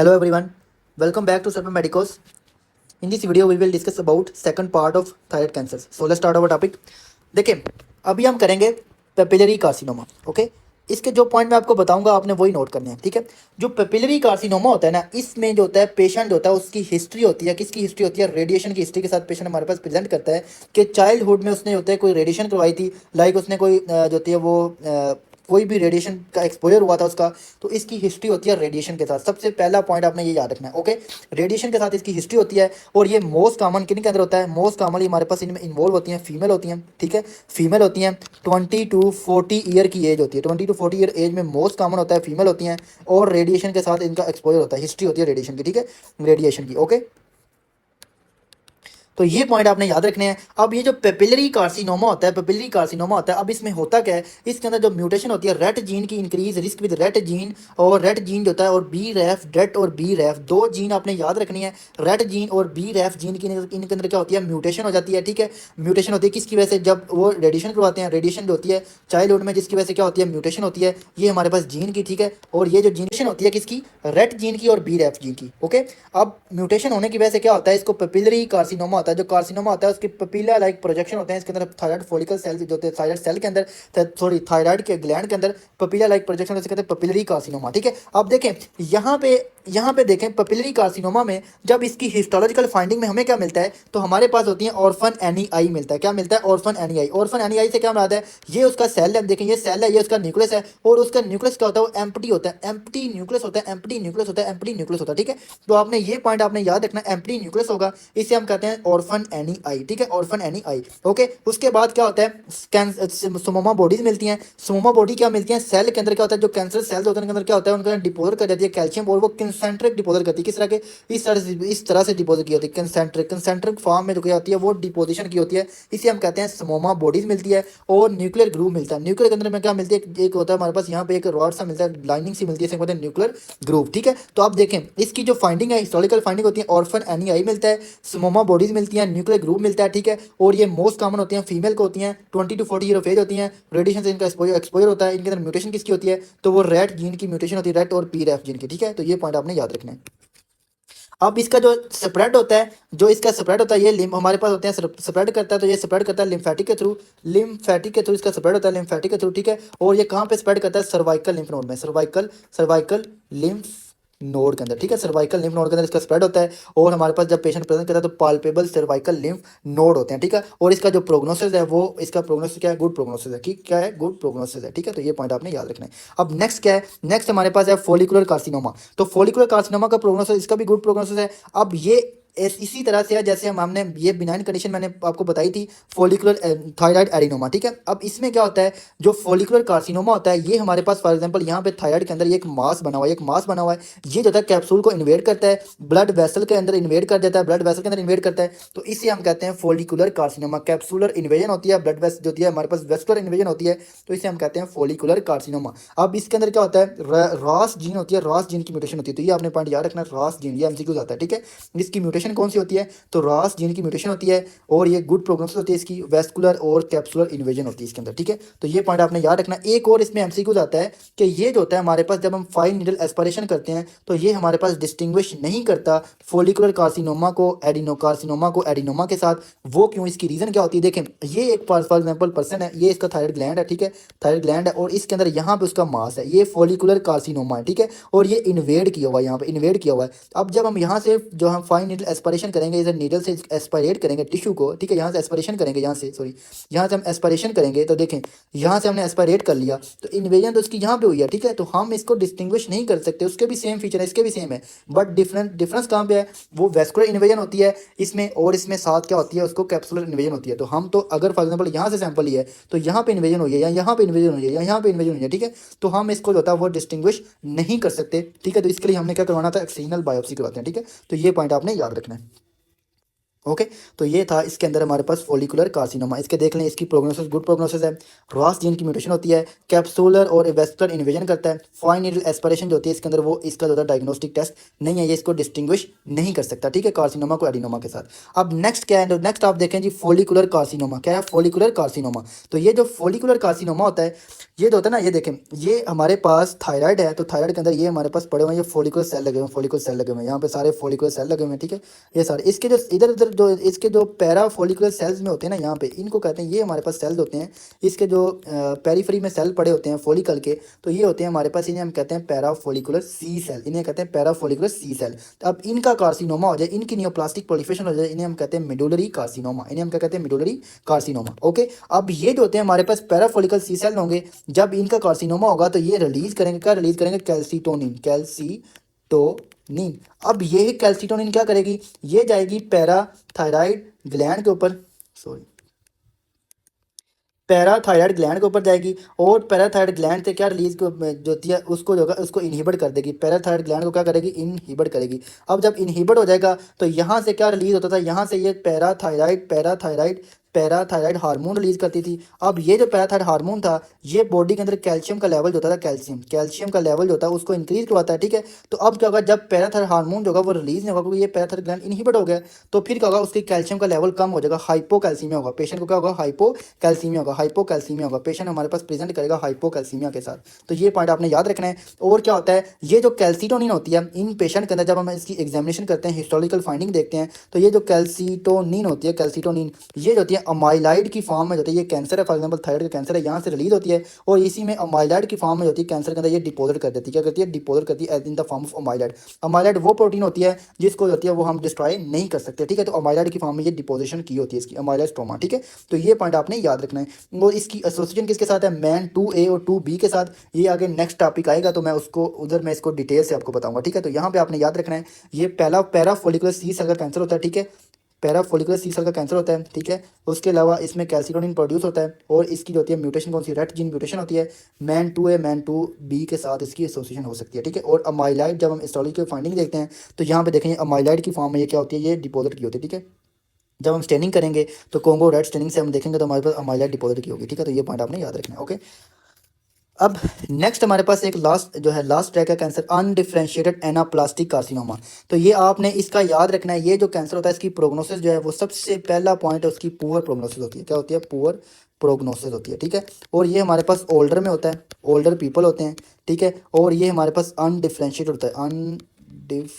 Hello everyone, welcome back to Serpent Medicos. In this video we will discuss about second part of thyroid cancers. So let's start our topic. देखिए अभी हम करेंगे papillary carcinoma. Okay, इसके जो point मैं आपको बताऊंगा आपने वही नोट करने हैं. ठीक है, जो पेपिलरी कार्सिनोमा होता है ना, इसमें जो होता है पेशेंट होता है उसकी हिस्ट्री होती है. किसकी हिस्ट्री होती है? रेडिएशन की हिस्ट्री के साथ पेशेंट हमारे पास प्रेजेंट करता है कि चाइल्डहुड में उसने होता है कोई रेडिएशन करवाई थी, लाइक उसने कोई जो होती है वो कोई भी रेडिएशन का एक्सपोजर हुआ था उसका, तो इसकी हिस्ट्री होती है रेडिएशन के साथ. सबसे पहला पॉइंट आपने ये याद रखना है. ओके, रेडिएशन के साथ इसकी हिस्ट्री होती है. और ये मोस्ट कॉमन किन के अंदर होता है? मोस्ट कॉमनली हमारे पास इनमें इन्वॉल्व होती हैं फीमेल होती हैं. ठीक है, फीमेल होती हैं 20 to 40 ईयर की एज होती है. 20 to 40 ईयर एज में मोस्ट कॉमन होता है, फीमेल होती हैं. और रेडिएशन के साथ इनका एक्सपोजर होता है, हिस्ट्री होती है रेडिएशन की. ठीक है, रेडिएशन की. ओके, तो ये पॉइंट आपने याद रखने हैं. अब ये जो पेपिलरी कार्सिनोमा होता है, पेपिलरी कार्सिनोमा होता है, अब इसमें होता क्या है? इसके अंदर जो म्यूटेशन होती है रेट जीन की, increase risk with rate gene. और रेट जीन जो होता है और बी रैफ, डेट और बी रैफ दो जीन आपने याद रखनी है. रेट जीन और बी रैफ जीन की इनके अंदर क्या होती है? म्यूटेशन हो जाती है. ठीक है, म्यूटेशन होती है किसकी वजह से? जब वो रेडिएशन करवाते हैं, रेडिएशन जो होती है चाइल्डहुड में, जिसकी वजह से क्या होती है? म्यूटेशन होती है. ये हमारे पास जीन की. ठीक है, और ये जो जीनेशन होती है किसकी? रेट जीन की और बी रैफ जीन की. ओके, अब म्यूटेशन होने की वजह से क्या होता है? इसको पेपिलरी कार्सिनोमा होता है. जो कार्सिनोमा होता है उसके पपीला लाइक प्रोजेक्शन होते हैं इसके अंदर. थायराइड फॉलिकल सेल जो होते हैं थायराइड सेल के अंदर, सॉरी थायराइड के ग्लैंड के अंदर पपीला लाइक प्रोजेक्शन होते हैं, पपिलरी कार्सिनोमा. ठीक है, अब देखें यहाँ पे देखें पपिलरी कार्सिनोमा में जब इसकी हिस्टोलॉजिकल फाइंडिंग में हमें क्या मिलता है, तो हमारे पास होती है ऑर्फन एनीआई मिलता है. क्या मिलता है? ऑर्फन एनीआई. ऑर्फन एनीआई से क्या मुराद है? ये उसका सेल है. देखें ये सेल है, ये उसका न्यूक्लियस है. और उसका न्यूक्लियस क्या होता है? वो एम्प्टी होता है. एम्प्टी न्यूक्लियस होता है, एम्प्टी न्यूक्लियस होता है, एम्प्टी न्यूक्लियस होता है. ठीक है, तो आपने ये पॉइंट आपने याद रखना, एम्प्टी न्यूक्लियस होगा, इसे हम कहते हैं ऑर्फन एनीआई. ठीक है, ऑर्फन एनीआई. ओके, उसके बाद क्या होता है? सोमोमा बॉडीज मिलती हैं. सोमोमा बॉडी क्या मिलती है? सेल के अंदर क्या होता है? जो कैंसर सेल्स होते हैं उनके अंदर क्या होता है? उनके अंदर डिपोजिट कर जाती है कैल्शियम, और वो कंसेंट्रिक डिपोजिट करती है. किस तरह के? इस तरह से डिपोजिट की होती है. कंसेंट्रिक फॉर्म में जो क्या होती है वो डिपोजिशन की होती है. इसे हम कहते हैं सोमोमा बॉडीज मिलती है. और न्यूक्लियर ग्रूव मिलता है. न्यूक्लियर के अंदर में क्या मिलती है? एक होता है हमारे पास यहाँ पे एक रॉड सा मिलता है, लाइनिंग सी मिलती है, इसे कहते हैं न्यूक्लियर ग्रूव. ठीक है, तो आप देखें इसकी जो फाइंडिंग है, हिस्टोरिकल फाइंडिंग होती है, ऑर्फन एनीआई मिलता है, सोमोमा बॉडीज मिलती हैं, न्यूक्लियर ग्रूव मिलता है. ठीक है, और ये मोस्ट कॉमन होती हैं, फीमेल को होती हैं, 20 to 40 ईयर ऑफ एज होती हैं. रेडिएशन से इनका एक्सपोजर होता है. इनके अंदर म्यूटेशन किसकी होती है? तो वो रेट जीन की म्यूटेशन होती है, रेट और पी रैफ जीन की. ठीक है, तो ये पॉइंट आपने याद रखना है. अब इसका जो स्प्रेड होता है, जो इसका स्प्रेड होता है, ये लिम्फ हमारे पास होते हैं, स्प्रेड करता है, तो ये स्प्रेड करता है लिम्फेटिक के थ्रू. लिम्फेटिक के थ्रू इसका स्प्रेड होता है, लिम्फेटिक के थ्रू. ठीक है, और ये कहाँ पे स्प्रेड करता है? सर्वाइकल लिम्फ नोड में, सर्वाइकल लिम्फ नोड के अंदर. ठीक है, सर्वाइकल लिम्फ नोड के अंदर इसका स्प्रेड होता है. और हमारे पास जब पेशेंट प्रेजेंट करता है तो पाल्पेबल सर्वाइकल लिम्फ नोड होते हैं. ठीक है, और इसका जो प्रोग्नोसिस है वो, इसका प्रोग्नोसिस क्या है? गुड प्रोग्नोसिस है. ठीक, क्या है? गुड प्रोग्नोसिस है. ठीक है, तो ये पॉइंट आपने याद रखना है. अब नेक्स्ट क्या है? नेक्स्ट हमारे पास है फॉलिकुलर कार्सिनोमा. तो फॉलिकुलर कार्सिनोमा का प्रोग्नोसिस, इसका भी गुड प्रोग्नोसिस है. अब ये इसी तरह से है जैसे हमने ये बिनाइन कंडीशन मैंने आपको बताई थी, फॉलिकुलर थायराइड एडिनोमा. ठीक है, अब इसमें क्या होता है? जो फॉलिकुलर कार्सिनोमा होता है, ये हमारे पास फॉर एग्जांपल यहाँ पे थायराइड के अंदर ये एक मास बना हुआ है, एक मास बना हुआ है. ये जो होता है कैप्सूल को इन्वेड करता है, ब्लड वेसल के अंदर इन्वेड कर देता है, ब्लड वेसल के अंदर इन्वेड करता है. तो इसे हम कहते हैं फॉलिकुलर कार्सिनोमा. कैप्सूलर इन्वेजन होती है, ब्लड वेसल जो होती है हमारे पास वेस्कुलर इन्वेजन होती है, तो इसे हम कहते हैं फॉलिकुलर कार्सिनोमा. अब इसके अंदर क्या होता है? रॉस जीन होती है, रॉस जीन की म्यूटेशन होती है. तो ये आपने पॉइंट याद रखना, रॉस जीन, ये एमसीक्यू आता है. ठीक है, इसकी म्यूटेशन कौन सी होती है? तो रॉस जीन की म्यूटेशन होती है. और ये गुड प्रोग्नोसिस होती है इसकी, वेस्कुलर और कैप्सुलर इन्वेजन होती है इसके अंदर. ठीक है, तो ये पॉइंट आपने याद रखना. एक और इसमें एमसीक्यू आता है कि ये जो होता है हमारे पास जब हम फाइन नीडल एस्पिरेशन करते हैं, तो ये हमारे पास डिस्टिंग्विश नहीं करता फॉलिकुलर कार्सिनोमा को एडिनोकार्सिनोमा को एडिनोमा के साथ. वो क्यों? इसकी रीजन क्या होती है? देखें, ये एक फॉर एग्जांपल पर्सन है, ये इसका थायराइड ग्लैंड है. ठीक है, थायराइड ग्लैंड है, और इसके अंदर यहाँ पे उसका मास है, ये फॉलिकुलर कार्सिनोमा है. ठीक है, और ये इन्वेड किया हुआ है, यहाँ पे इन्वेड किया हुआ है. अब जब हम यहाँ से जो हम फाइन नीडल एस्पिरेशन करेंगे, इसे नीडल से एस्पायरेट करेंगे टिश्यू को. ठीक है, यहाँ से एस्पिरेशन करेंगे, यहाँ से सॉरी यहाँ से हम एस्पिरेशन करेंगे, तो देखें यहाँ से हमने एस्पायरेट कर लिया, तो इन्वेजन तो इसकी यहाँ पे हुई है. ठीक है, तो हम इसको डिस्टिंग्विश नहीं कर सकते. उसके भी सेम फीचर है, इसके भी सेम है, बट डिफरेंस कहाँ पे है? वो वेस्कुलर इन्वेजन होती है इसमें, और इसमें साथ क्या होती है? उसको कैप्सुलर इन्वेजन होती है. तो हम तो अगर फॉर एग्जाम्पल यहाँ से सैंपल लिया है, तो यहाँ पे इन्वेजन हुई है, या यहाँ पे इन्वेजन हुई है, या यहाँ पे इन्वेजन हुई है. ठीक है, तो हम इसको जो होता है वो डिस्टिंग्विश नहीं कर सकते. ठीक है, तो इसके लिए हमने क्या करवाना था? एक्सटर्नल बायोप्सी करवाते हैं. ठीक है, तो ये पॉइंट आपने याद रखना है. ओके। तो ये था इसके अंदर हमारे पास फॉलिकुलर कार्सिनोमा। इसके देख लें, इसकी प्रोग्नोसिस गुड प्रोग्नोसिस है। रॉस जीन की म्यूटेशन होती है, कैप्सूलर और वेस्कुलर इन्वेजन करता है, फाइन नीडल एस्पिरेशन जो होती है इसके अंदर, वो इसका जो है डायग्नोस्टिक टेस्ट नहीं है, ये इसको डिस्टिंग्विश नहीं कर सकता, ठीक है, कार्सिनोमा को एडिनोमा के साथ। अब नेक्स्ट क्या है, नेक्स्ट आप देखें जी फॉलिकुलर कार्सिनोमा। क्या है फॉलिकुलर कार्सिनोमा? तो ये जो फॉलिकुलर कार्सिनोमा होता है, ये जो होता है ना, ये देखें, ये हमारे पास थायराइड है, तो थायराइड के अंदर ये हमारे पास पड़े हुए हैं, ये फॉलिकुलर सेल लगे हुए हैं, फॉलिकुलर सेल लगे हुए हैं, यहाँ पे सारे फॉलिकुलर सेल लगे हुए हैं, ठीक है। ये सारे इसके जो इधर उधर जो इसके जो पैरा फॉलिकुलर सेल्स में होते हैं ना, यहाँ पे इनको कहते हैं, ये हमारे पास सेल्स होते हैं, इसके जो पेरीफेरी में सेल पड़े होते हैं फॉलिकल के, तो ये होते हैं हमारे पास, इन्हें हम कहते हैं पैरा फॉलिकुलर सी सेल, इन्हें कहते हैं पैरा फॉलिकुलर सी सेल। तो अब इनका कार्सिनोमा हो जाए, इनकी नियोप्लास्टिक प्रोलिफरेशन हो जाए, इन्हें हम कहते हैं मिडुलरी कार्सिनोमा, इन्हें हम क्या कहते हैं, मिडुलरी कार्सिनोमा। ओके। अब ये जो होते हैं हमारे पास पैरा फॉलिकल सी सेल होंगे, जब इनका कार्सिनोमा होगा तो ये रिलीज करेंगे, क्या रिलीज करेंगे, कैल्सीटोनिन, कैल्सीटोनिन। अब ये कैल्सीटोनिन क्या करेगी, ये जाएगी पैराथायराइड ग्लैंड के ऊपर, सॉरी, पैराथायराइड ग्लैंड के ऊपर जाएगी, और पैराथायराइड ग्लैंड से क्या रिलीज जो होती है, उसको जो है उसको इनहिबिट कर देगी, पैराथायराइड ग्लैंड को क्या करेगी, इनहिबिट करेगी। अब जब इनहिबिट हो जाएगा तो यहाँ से क्या रिलीज होता था, यहाँ से ये पैराथायराइड पैराथायराइड हार्मोन रिलीज करती थी। अब ये जो पैराथायराइड हार्मोन था, ये बॉडी के अंदर कैल्शियम का लेवल जो होता था, कैल्शियम का लेवल जो होता है उसको इंक्रीज करवाता है, ठीक है। तो अब क्या होगा, जब पैराथायराइड हार्मोन जो होगा वो रिलीज नहीं होगा, क्योंकि ये पैराथायराइड ग्लैंड इनहिबिट हो गया, तो फिर क्या होगा, उसकी कैल्शियम का लेवल कम हो जाएगा, हाइपोकैल्सीमिया होगा, पेशेंट को क्या होगा, हाइपोकैल्सीमिया होगा, हाइपोकैल्सीमिया होगा, पेशेंट हमारे पास प्रेजेंट करेगा हाइपोकैल्सीमिया के साथ। तो ये पॉइंट आपने याद रखना है। और क्या होता है, ये जो कैल्सीटोनिन होती है इन पेशेंट के अंदर, जब हम इसकी एग्जामिनेशन करते हैं, हिस्टोरिकल फाइंडिंग देखते हैं, तो ये जो कैल्सीटोनिन होती है, कैल्सीटोनिन ये जो होती है अमाइलाइड की फॉर्म में होती है, ये कैंसर है, फॉर एग्जांपल थायराइड का कैंसर है, यहाँ से रिलीज होती है, और इसी में अमाइलाइड की फॉर्म में होती है कैंसर के अंदर, ये डिपोजिट कर देती है, क्या करती है, डिपोजिट करती है in the form of amyloid. Amyloid वो प्रोटीन होती है जिसको होती है वो हम डिस्ट्रॉय नहीं कर सकते, ठीक है। तो अमाइलाइड की फॉर्म में ये डिपोजिशन की होती है इसकी, अमाइलाइड स्ट्रोमा, ठीक है। तो ये पॉइंट आपने याद रखना है। और इसकी एसोसिएशन किसके साथ है, मैन 2A और 2B के साथ। ये आगे नेक्स्ट टॉपिक आएगा तो मैं उसको उधर मैं इसको डिटेल से आपको बताऊंगा, ठीक है। तो यहाँ पे आपने याद रखना है, ये पहला पैरा फॉलिकुलर सी सेल का कैंसर होता है, ठीक है, पैरा फॉलिकुलर सी सेल का कैंसर होता है, ठीक है। उसके अलावा इसमें कैल्सीटोनिन प्रोड्यूस होता है, और इसकी जो होती है म्यूटेशन कौन सी, रेट जीन म्यूटेशन होती है, मैन 2A मैन 2B के साथ इसकी एसोसिएशन हो सकती है, ठीक है। और अमाइलाइड जब हम हिस्टोरिकल फाइंडिंग देखते हैं तो यहाँ पे देखेंगे अमाइलाइड की फॉर्म में ये क्या होती है, ये डिपोजिट की होती है, ठीक है। जब हम स्टेनिंग करेंगे तो कोंगो रेड स्टेनिंग से हम देखेंगे तो हमारे पास अमाइलाइड डिपोजिट की होगी, ठीक है। तो ये पॉइंट आपने याद रखना है, ओके। अब नेक्स्ट हमारे पास एक लास्ट जो है, लास्ट ट्रैक है कैंसर, अनडिफरेंशिएटेड एनाप्लास्टिक कार्सिनोमा। तो ये आपने इसका याद रखना है, ये जो कैंसर होता है इसकी प्रोग्नोसिस जो है वो सबसे पहला पॉइंट है उसकी, पुअर प्रोग्नोसिस होती है, क्या होती है, पुअर प्रोग्नोसिस होती है, ठीक है। और ये हमारे पास ओल्डर में होता है, ओल्डर पीपल होते हैं, ठीक है। और ये हमारे पास अनडिफरेंशिएटेड होता है,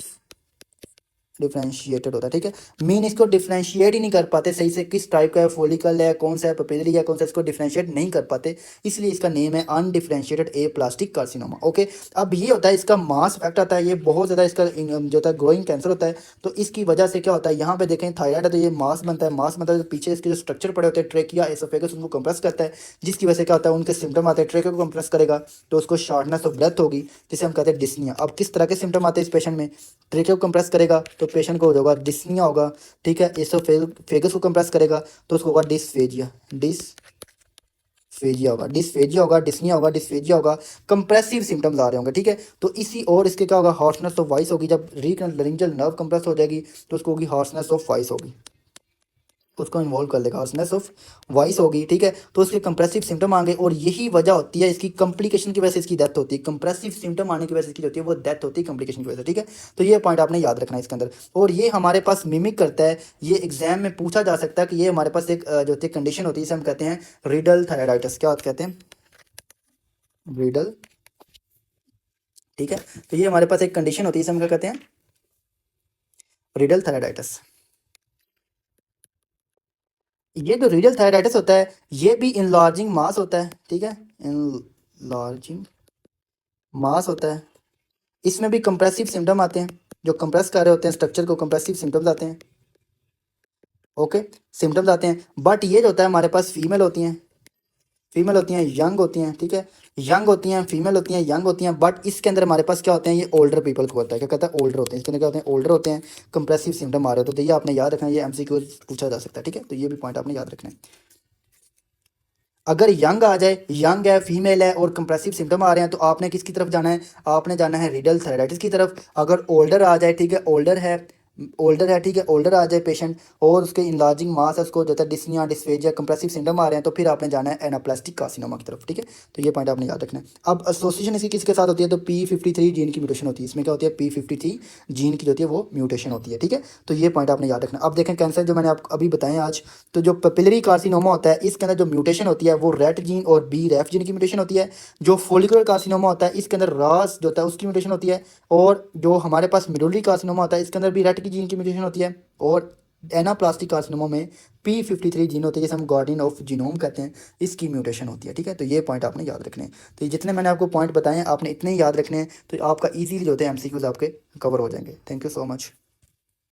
डिफ्रेंशिएटेड होता है, ठीक है। मीन इसको डिफ्रेंशिएट ही नहीं कर पाते सही से, किस टाइप का है, फॉलिकल है, कौन सा है, पेपिलरी है, कौन सा, इसको डिफ्रेंशिएट नहीं कर पाते, इसलिए इसका नेम है अनडिफ्रेंशिएटेड ए प्लास्टिक कार्सिनोमा, ओके। अब ये होता है, इसका मास इफेक्ट आता है, ये बहुत ज़्यादा इसका जो होता है ग्रोइंग कैंसर होता है। तो इसकी वजह से क्या होता है, यहाँ पे देखें थायराइड है तो ये मास बनता है, मास बनता है तो पीछे इसके जो स्ट्रक्चर पड़े होते हैं, ट्रेकिया एसोफेगस, उनको कंप्रेस करता है, जिसकी वजह से क्या होता है, उनके सिम्टम आते हैं, ट्रेकिया को कंप्रेस करेगा तो उसको शॉर्टनेस ऑफ ब्रेथ होगी, जिसे हम कहते हैं डिस्निया। अब किस तरह के सिम्टम आते हैं इस पेशेंट में, ट्रेकिया को कंप्रेस करेगा तो पेशेंट को होगा डिस्निया होगा, ठीक है। एसोफेगस को कंप्रेस करेगा तो उसको होगा डिस्फेजिया, डिस्फेजिया होगा, डिस्फेजिया होगा, डिस्निया होगा, डिस्फेजिया होगा, कंप्रेसिव सिम्टम्स आ रहे होंगे, ठीक है। तो इसी और इसके क्या होगा, हॉर्सनेस ऑफ वॉइस होगी, जब रीनल नर्व कंप्रेस हो जाएगी तो उसको होगी हॉर्सनेस ऑफ वॉइस होगी, उसको इन्वॉल्व कर लेगा, हॉर्सनेस ऑफ वॉइस होगी, ठीक है। तो उसके कंप्रेसिव सिम्टम आएंगे, और यही वजह होती है इसकी कॉम्प्लिकेशन की वजह से इसकी डेथ होती है, कंप्रेसिव सिम्टम आने की वजह से इसकी होती है वो डेथ होती है कॉम्प्लिकेशन की वजह से, ठीक है। तो ये पॉइंट आपने याद रखना है इसके अंदर। और ये हमारे पास मिमिक करता है, ये एग्जाम में पूछा जा सकता है कि ये हमारे पास एक जो होती है कंडीशन होती है, इसे हम कहते हैं रिडल थायराइडाइटिस, क्या कहते हैं, रिडल, ठीक है। तो ये हमारे पास एक कंडीशन होती है, इसे हम क्या कहते हैं, रिडल थायराइडाइटिस। ये जो रीडल थायराइटिस होता है ये भी इनलार्जिंग मास होता है, ठीक है, इनलार्जिंग मास होता है। इसमें भी कंप्रेसिव सिम्टम आते हैं, जो कंप्रेस कर रहे होते हैं स्ट्रक्चर को, कंप्रेसिव सिम्टम्स आते हैं, ओके, सिम्टम्स आते हैं। बट ये जो होता है हमारे पास फीमेल होती हैं, फीमेल होती हैं, यंग होती हैं, ठीक है, यंग होती हैं, फीमेल होती हैं, यंग होती हैं। बट इसके अंदर हमारे पास क्या होते हैं, ये ओल्डर पीपल को होता है, क्या कहता है, ओल्डर होते हैं, इसके अंदर क्या होते हैं, ओल्डर होते हैं, कंप्रेसिव सिम्टम आ रहे होते हैं। तो ये आपने याद रखना है, ये एमसीक्यू पूछा जा सकता है, ठीक है। तो ये भी पॉइंट आपने याद रखना है। अगर यंग आ जाए, यंग है, फीमेल है और कंप्रेसिव सिम्टम आ रहे हैं, तो आपने किसकी तरफ जाना है, आपने जाना है रिडल थायराइटिस की तरफ। अगर ओल्डर आ जाए, ठीक है, ओल्डर है, ओल्डर है, ठीक है, ओल्डर आ जाए पेशेंट और उसके इनलार्जिंग मास है, उसको जो है डिस्निया, डिस्फेजिया, कंप्रेसिव सिंड्रोम आ रहे हैं, तो फिर आपने जाना है एनाप्लास्टिक कार्सिनोमा की तरफ, ठीक है। तो ये पॉइंट आपने याद रखना है। अब एसोसिएशन इसकी किसके साथ होती है, तो P53 जीन की म्यूटेशन होती है। इसमें क्या होती है, P53 जीन की जो होती है वो म्यूटेशन होती है, ठीक है। तो ये पॉइंट आपने याद रखना। अब देखें कैंसर जो मैंने आपको अभी बताएं आज, तो जो पेपिलरी कार्सिनोमा होता है इसके अंदर जो म्यूटेशन होती है वो रेट जीन और बी रैफ जीन की म्यूटेशन होती है। जो फोलिकुलर कार्सिनोमा होता है इसके अंदर रास जो होता है उसकी म्यूटेशन होती है। और जो हमारे पास मिडुलरी कार्सिनोमा होता है इसके अंदर भी रेट की जीन की म्यूटेशन होती है। और एनाप्लास्टिक कार्सिनोमा में P53 जीन होती है, जिसे हम गार्डियन ऑफ जीनोम कहते हैं, इसकी म्यूटेशन होती है, ठीक है। तो ये पॉइंट आपने याद रखने हैं। तो ये जितने मैंने आपको पॉइंट बताए हैं आपने इतने ही याद रखने हैं, तो आपका ईजीली जो होते हैं MCQs आपके कवर हो जाएंगे। Thank you so much.